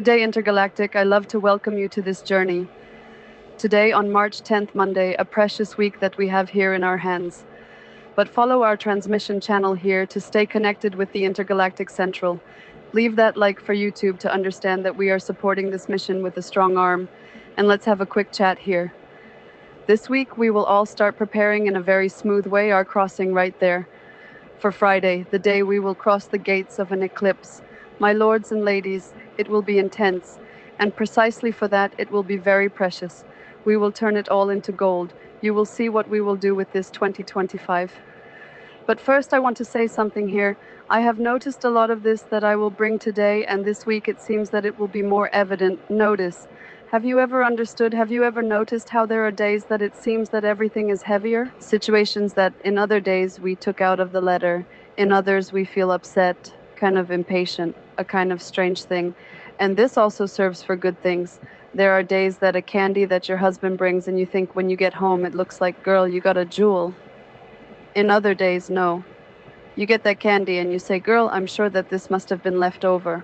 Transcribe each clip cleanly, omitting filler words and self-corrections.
Good day, Intergalactic. I love to welcome you to this journey. Today, on March 10th, Monday, a precious week that we have here in our hands. But follow our transmission channel here to stay connected with the Intergalactic Central. Leave that like for YouTube to understand that we are supporting this mission with a strong arm. And let's have a quick chat here. This week, we will all start preparing in a very smooth way our crossing right there. For Friday, the day we will cross the gates of an eclipse. My lords and ladies, it will be intense, and precisely for that it will be very precious. We will turn it all into gold. You will see what we will do with this 2025. But first I want to say something here. I have noticed a lot of this that I will bring today, and this week it seems that it will be more evident. Notice. Have you ever noticed how there are days that it seems that everything is heavier? Situations that in other days we took out of the letter, in others we feel upset, kind of impatient, a kind of strange thing. And this also serves for good things. There are days that a candy that your husband brings and you think when you get home it looks like, girl, you got a jewel. In other days, no. You get that candy and you say, girl, I'm sure that this must have been left over.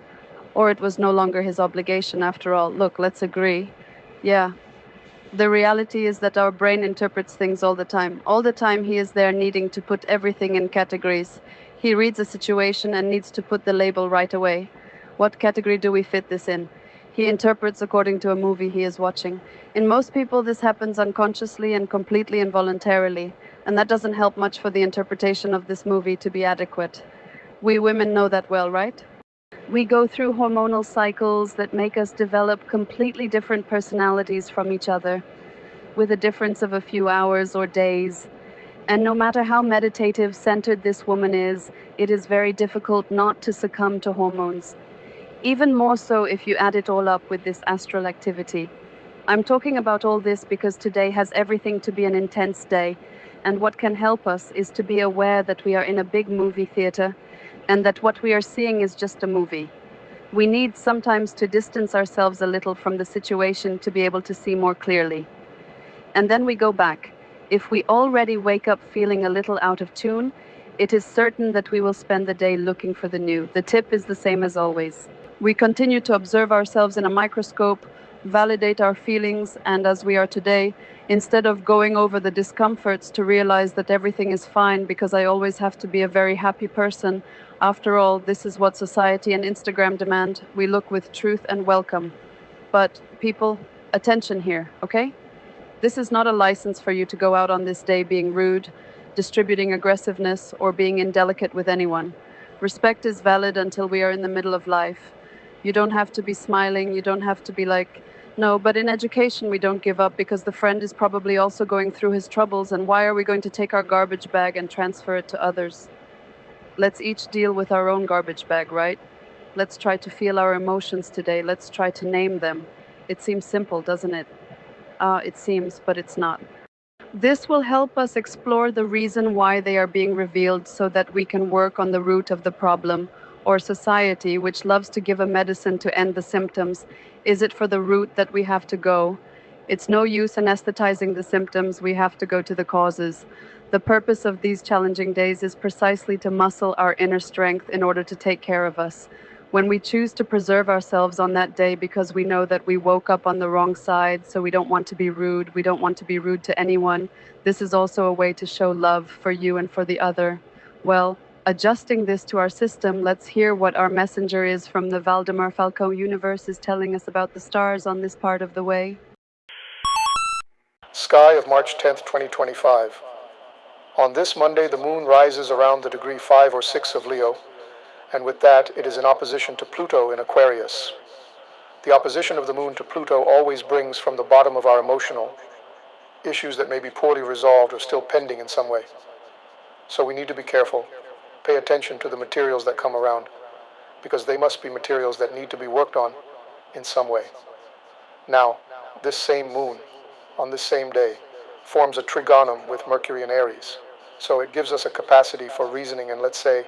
Or it was no longer his obligation after all. Look, let's agree. Yeah. The reality is that our brain interprets things all the time. All the time he is there needing to put everything in categories. He reads a situation and needs to put the label right away. What category do we fit this in? He interprets according to a movie he is watching. In most people, this happens unconsciously and completely involuntarily, and that doesn't help much for the interpretation of this movie to be adequate. We women know that well, right? We go through hormonal cycles that make us develop completely different personalities from each other, with a difference of a few hours or days. And no matter how meditative centered this woman is, it is very difficult not to succumb to hormones. Even more so if you add it all up with this astral activity. I'm talking about all this because today has everything to be an intense day, and what can help us is to be aware that we are in a big movie theater, and that what we are seeing is just a movie. We need sometimes to distance ourselves a little from the situation to be able to see more clearly. And then we go back. If we already wake up feeling a little out of tune, it is certain that we will spend the day looking for the new. The tip is the same as always. We continue to observe ourselves in a microscope, validate our feelings, and as we are today, instead of going over the discomforts to realize that everything is fine because I always have to be a very happy person. After all, this is what society and Instagram demand. We look with truth and welcome. But people, attention here, okay? This is not a license for you to go out on this day being rude, distributing aggressiveness, or being indelicate with anyone. Respect is valid until we are in the middle of life. You don't have to be smiling, you don't have to be like, no, but in education we don't give up because the friend is probably also going through his troubles, and why are we going to take our garbage bag and transfer it to others? Let's each deal with our own garbage bag, right? Let's try to feel our emotions today. Let's try to name them. It seems simple, doesn't it? It seems, but it's not. This will help us explore the reason why they are being revealed so that we can work on the root of the problem, or society, which loves to give a medicine to end the symptoms. Is it for the root that we have to go? It's no use anesthetizing the symptoms, we have to go to the causes. The purpose of these challenging days is precisely to muscle our inner strength in order to take care of us. When we choose to preserve ourselves on that day because we know that we woke up on the wrong side, so we don't want to be rude, we don't want to be rude to anyone, this is also a way to show love for you and for the other. Well, adjusting this to our system, let's hear what our messenger is from the Valdemar Falco universe is telling us about the stars on this part of the way. Sky of March 10th, 2025. On this Monday, the moon rises around the degree 5 or 6 of Leo, and with that, it is in opposition to Pluto in Aquarius. The opposition of the moon to Pluto always brings from the bottom of our emotional issues that may be poorly resolved or still pending in some way. So we need to be careful, pay attention to the materials that come around, because they must be materials that need to be worked on in some way. Now, this same moon, on this same day, forms a trigonum with Mercury and Aries. So it gives us a capacity for reasoning and, let's say,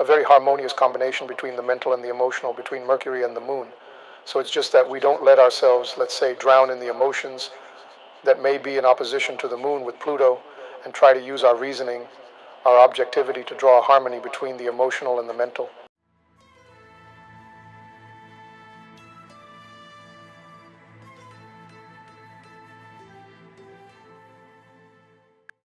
a very harmonious combination between the mental and the emotional, between Mercury and the moon. So it's just that we don't let ourselves, let's say, drown in the emotions that may be in opposition to the moon with Pluto, and try to use our reasoning, our objectivity to draw a harmony between the emotional and the mental.